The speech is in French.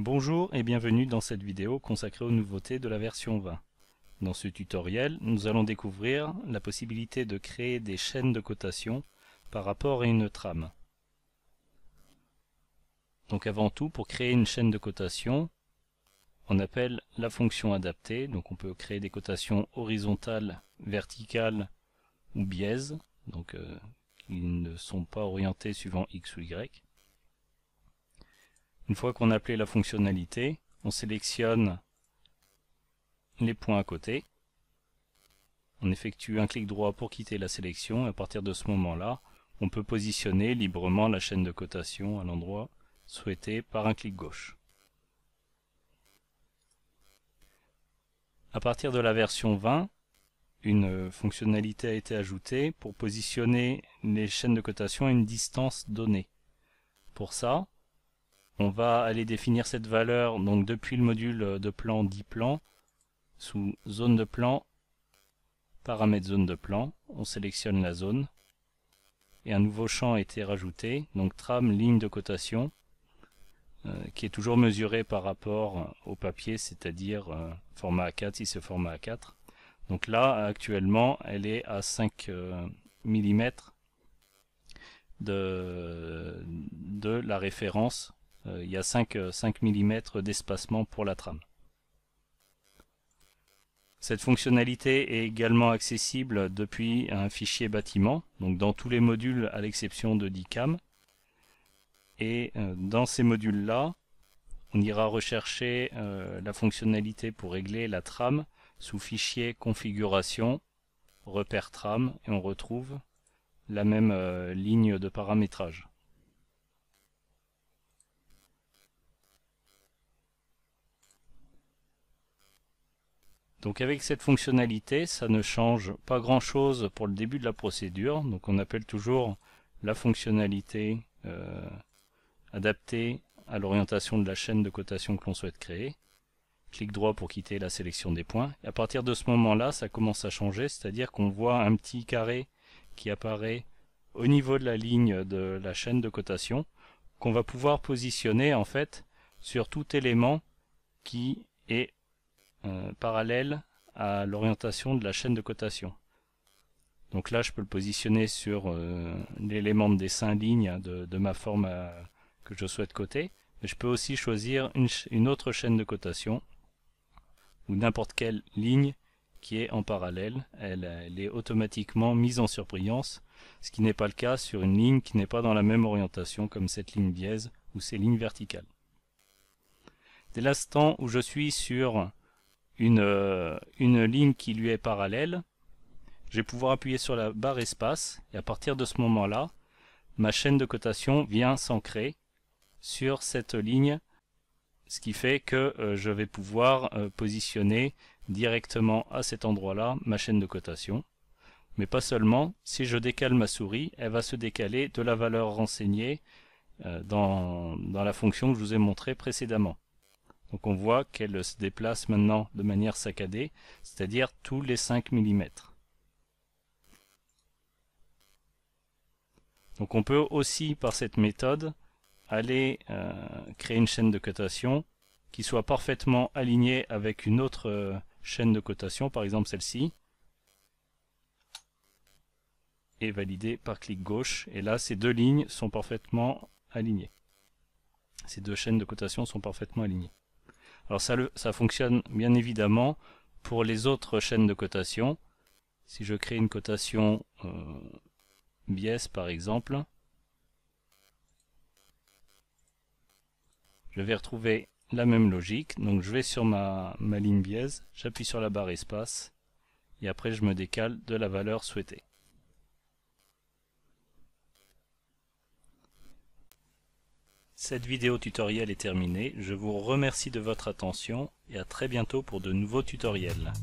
Bonjour et bienvenue dans cette vidéo consacrée aux nouveautés de la version 20. Dans ce tutoriel, nous allons découvrir la possibilité de créer des chaînes de cotation par rapport à une trame. Donc avant tout, pour créer une chaîne de cotation, on appelle la fonction adaptée. Donc on peut créer des cotations horizontales, verticales ou biaises, donc qui ne sont pas orientées suivant X ou Y. Une fois qu'on a appelé la fonctionnalité, on sélectionne les points à côté. On effectue un clic droit pour quitter la sélection et à partir de ce moment-là, on peut positionner librement la chaîne de cotation à l'endroit souhaité par un clic gauche. À partir de la version 20, une fonctionnalité a été ajoutée pour positionner les chaînes de cotation à une distance donnée. Pour ça, on va aller définir cette valeur donc depuis le module de plan d'IPlan sous zone de plan, paramètres zone de plan. On sélectionne la zone et un nouveau champ a été rajouté, donc trame ligne de cotation, qui est toujours mesuré par rapport au papier, c'est-à-dire format A4 si c'est format A4. Donc là actuellement elle est à 5 mm de la référence. Il y a 5 mm d'espacement pour la trame. Cette fonctionnalité est également accessible depuis un fichier bâtiment, donc dans tous les modules à l'exception de DICAM. Et dans ces modules-là, on ira rechercher la fonctionnalité pour régler la trame sous fichier configuration, repère trame, et on retrouve la même ligne de paramétrage. Donc avec cette fonctionnalité, ça ne change pas grand chose pour le début de la procédure. Donc on appelle toujours la fonctionnalité adaptée à l'orientation de la chaîne de cotation que l'on souhaite créer. Clic droit pour quitter la sélection des points. Et à partir de ce moment-là, ça commence à changer, c'est-à-dire qu'on voit un petit carré qui apparaît au niveau de la ligne de la chaîne de cotation, qu'on va pouvoir positionner en fait sur tout élément qui est parallèle à l'orientation de la chaîne de cotation. Donc là je peux le positionner sur l'élément de dessin ligne de ma forme que je souhaite coter, mais je peux aussi choisir une autre chaîne de cotation ou n'importe quelle ligne qui est en parallèle. Elle est automatiquement mise en surbrillance, ce qui n'est pas le cas sur une ligne qui n'est pas dans la même orientation comme cette ligne biaise ou ces lignes verticales. Dès l'instant où je suis sur une ligne qui lui est parallèle, je vais pouvoir appuyer sur la barre espace et à partir de ce moment-là, ma chaîne de cotation vient s'ancrer sur cette ligne, ce qui fait que je vais pouvoir positionner directement à cet endroit-là ma chaîne de cotation. Mais pas seulement, si je décale ma souris, elle va se décaler de la valeur renseignée dans la fonction que je vous ai montrée précédemment. Donc on voit qu'elle se déplace maintenant de manière saccadée, c'est-à-dire tous les 5 mm. Donc on peut aussi, par cette méthode, aller créer une chaîne de cotation qui soit parfaitement alignée avec une autre chaîne de cotation, par exemple celle-ci, et valider par clic gauche. Et là, ces deux lignes sont parfaitement alignées. Ces deux chaînes de cotation sont parfaitement alignées. Alors ça fonctionne bien évidemment pour les autres chaînes de cotation. Si je crée une cotation biaise par exemple, je vais retrouver la même logique. Donc je vais sur ma ligne biaise, j'appuie sur la barre espace et après je me décale de la valeur souhaitée. Cette vidéo tutoriel est terminée, je vous remercie de votre attention et à très bientôt pour de nouveaux tutoriels.